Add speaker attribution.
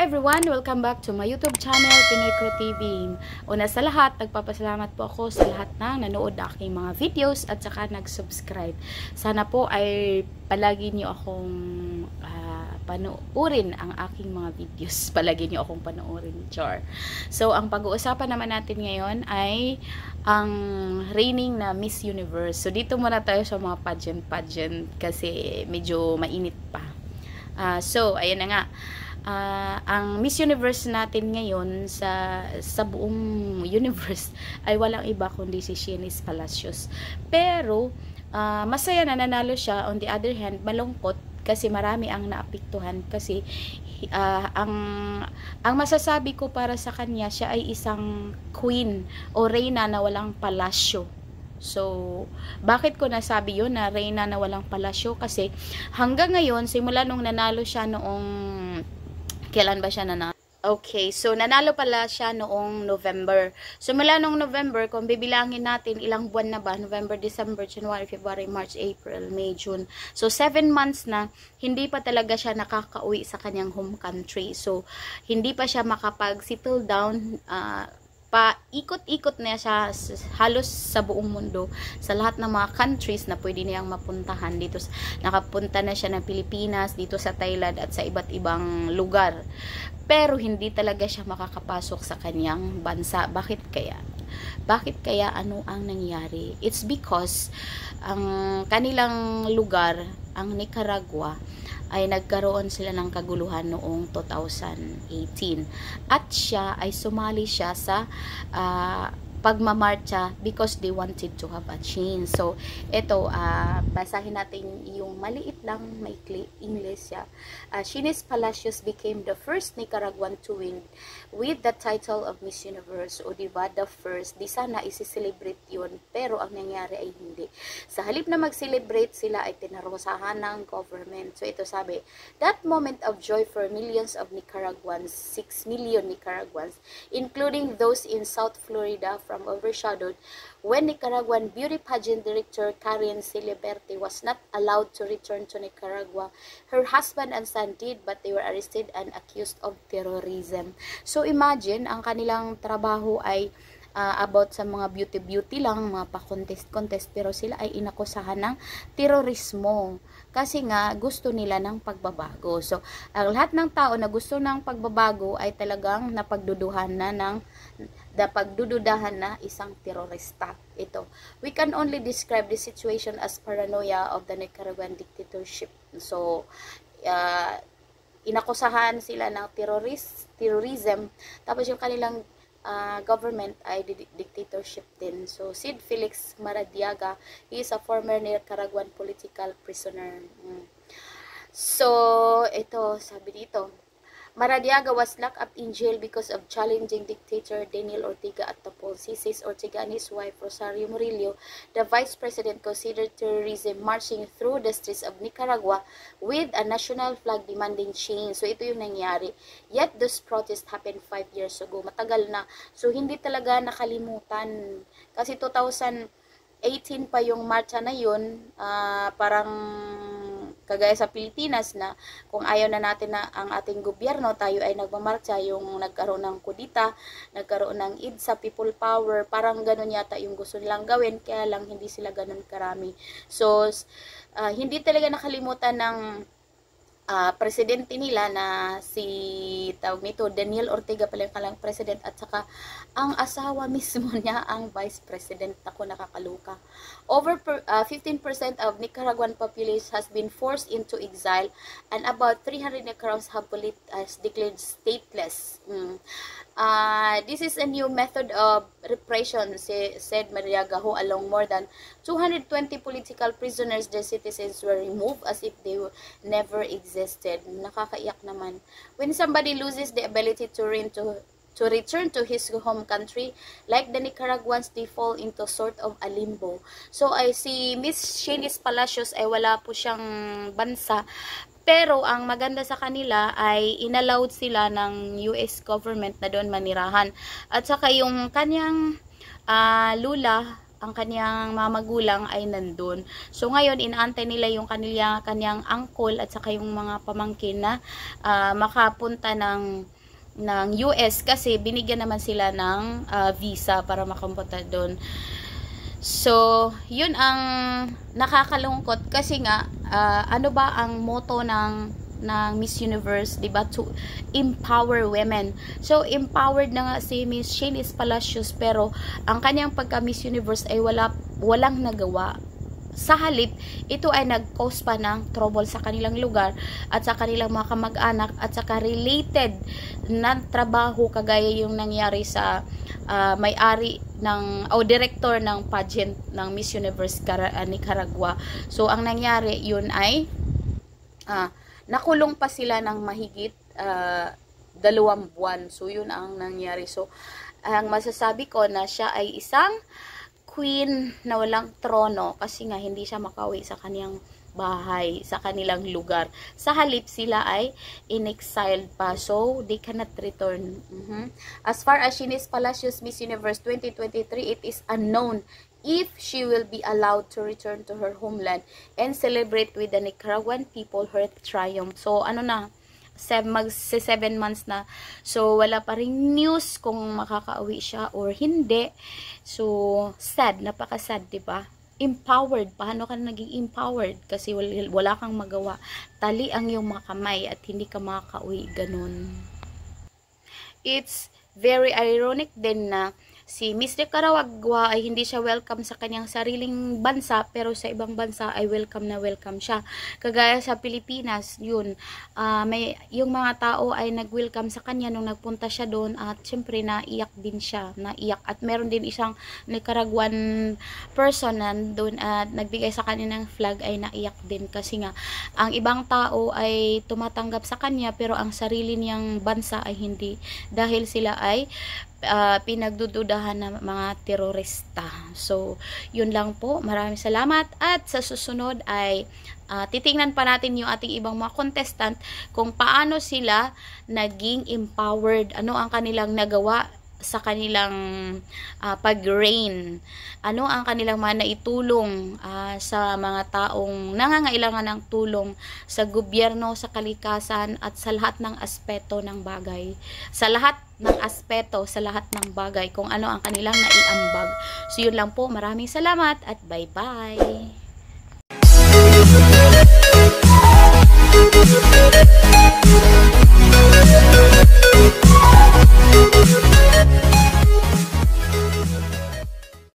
Speaker 1: everyone! Welcome back to my YouTube channel, Pinoy Crew TV. Una sa lahat, nagpapasalamat po ako sa lahat na nanood na aking mga videos at saka nag-subscribe. Sana po ay palagi niyo akong panoorin ang aking mga videos. Palagi niyo akong panoorin, char. So, ang pag-uusapan naman natin ngayon ay ang reigning na Miss Universe. So, dito muna tayo sa mga pageant kasi medyo mainit pa. So, ayan na nga. Ang Miss Universe natin ngayon sa buong universe ay walang iba kundi si Shanice Palacios. Pero masaya na nanalo siya. On the other hand, malungkot kasi marami ang naapektuhan kasi ang masasabi ko para sa kanya, siya ay isang queen o reyna na walang palasyo. So, bakit ko nasabi yun na reyna na walang palasyo? Kasi hanggang ngayon, simula nung nanalo siya noong kailan ba siya nanalo? Okay, so nanalo pala siya noong November. So mula noong November, kung bibilangin natin ilang buwan na ba, November, December, January, February, March, April, May, June. So 7 months na hindi pa talaga siya nakakauwi sa kanyang home country. So hindi pa siya makapag-settle down, paikot-ikot na siya halos sa buong mundo, sa lahat ng mga countries na pwede niyang mapuntahan. Dito nakapunta na siya ng Pilipinas, dito sa Thailand at sa iba't ibang lugar, pero hindi talaga siya makakapasok sa kanyang bansa. Bakit kaya? Bakit kaya? Ano ang nangyari? It's because ang kanilang lugar, ang Nicaragua, ay nagkaroon sila ng kaguluhan noong 2018 at siya ay sumali siya sa pagmamarcha because they wanted to have a change. So ito, basahin natin yung maliit lang, maikli English siya. Shanice Palacios became the first Nicaraguan to win with the title of Miss Universe. O diba, the first, di sana isi-celebrate yun, pero ang nangyari ay hindi. Sa halip na mag-celebrate, sila ay tinarosahan ng government. So ito sabi, that moment of joy for millions of Nicaraguans, 6 million Nicaraguans, including those in South Florida, from overshadowed when Nicaraguan beauty pageant director Karen Ciliberti was not allowed to return to Nicaragua. Her husband and son did, but they were arrested and accused of terrorism. So imagine, ang kanilang trabaho ay about sa mga beauty lang, mga pa-contest, pero sila ay inakusahan ng terorismo kasi nga gusto nila ng pagbabago. So ang lahat ng tao na gusto ng pagbabago ay talagang napagduduhan na isang terorista. Ito, we can only describe the situation as paranoia of the Nicaraguan dictatorship. So inakusahan sila ng terrorism, tapos yung kanilang government ay dictatorship din. So Sid Felix Maradiaga, he is a former Nicaraguan political prisoner. So ito, sabi dito, Maradiaga was locked up in jail because of challenging dictator Daniel Ortega at the polls. He says Ortega and his wife Rosario Murillo, the vice president, considered terrorism marching through the streets of Nicaragua with a national flag demanding change. So ito yung nangyari. Yet those protests happened 5 years ago. Matagal na. So hindi talaga nakalimutan. Kasi 2018 pa yung marcha na yun, parang kagaya sa Pilipinas na kung ayaw na natin na ang ating gobyerno, tayo ay nagmamarcha, yung nagkaroon ng kudita, nagkaroon ng EDSA, people power, parang ganun yata yung gusto nilang gawin, kaya lang hindi sila ganun karami. So hindi talaga nakalimutan ng presidente nila na si tawag nito Daniel Ortega pala yung kalang president, at saka ang asawa mismo niya ang vice president. Ako, nakakaluka. Over 15% of Nicaraguan population has been forced into exile and about 300 Nicaraguans have declared stateless. This is a new method of repression, said Mariaga, who along more than 220 political prisoners, their citizens were removed as if they never existed. Nakakaiyak naman. When somebody loses the ability to return to his home country, like the Nicaraguans, they fall into sort of a limbo. So ay si Miss Shanice Palacios ay wala po siyang bansa, pero ang maganda sa kanila ay inallowed sila ng US government na doon manirahan. At saka yung kanyang lula, ang kanyang mamagulang ay nandun. So ngayon inaantay nila yung kanyang uncle at saka yung mga pamangkin na makapunta ng US kasi binigyan naman sila ng visa para makapunta doon. So, yun ang nakakalungkot kasi nga ano ba ang motto ng Miss Universe, 'di ba? To empower women. So, empowered na nga si Miss Shanice Palacios, pero ang kanyang pagka Miss Universe ay walang nagawa. Sa halip, ito ay nag-cause pa ng trouble sa kanilang lugar at sa kanilang mga kamag-anak at saka related na trabaho kagaya yung nangyari sa may-ari ng director ng pageant ng Miss Universe Nicaragua. So, ang nangyari yun ay nakulong pa sila ng mahigit 2 buwan. So, yun ang nangyari. So, ang masasabi ko na siya ay isang queen na walang trono kasi nga hindi siya makauwi sa kaniyang bahay, sa kanilang lugar. Sa halip sila ay in-exiled pa, so they cannot return. As far as Shanice Palacios Miss Universe 2023, it is unknown if she will be allowed to return to her homeland and celebrate with the Nicaraguan people her triumph. So ano na, mag-7 months na. So, wala pa rin news kung makakauwi siya or hindi. So, sad. Napaka-sad, diba? Empowered. Paano ka naging empowered? Kasi wala kang magawa. Tali ang iyong mga kamay at hindi ka makakauwi. Ganun. It's very ironic din na si Miss Nicaragua ay hindi siya welcome sa kanyang sariling bansa, pero sa ibang bansa ay welcome na welcome siya. Kagaya sa Pilipinas, yun, yung mga tao ay nag-welcome sa kanya nung nagpunta siya doon at syempre naiyak din siya, naiyak. At meron din isang Nicaraguan person na doon at nagbigay sa kanya ng flag ay naiyak din kasi nga ang ibang tao ay tumatanggap sa kanya pero ang sarili niyang bansa ay hindi, dahil sila ay pinagdududahan ng mga terorista. So, yun lang po. Maraming salamat at sa susunod ay titingnan pa natin yung ating ibang mga contestant kung paano sila naging empowered, ano ang kanilang nagawa sa kanilang pag-reign, ano ang kanilang mga naitulong sa mga taong nangangailangan ng tulong sa gobyerno, sa kalikasan at sa lahat ng aspeto ng bagay, sa lahat ng aspeto, sa lahat ng bagay, kung ano ang kanilang naiambag. So yun lang po, maraming salamat at bye bye.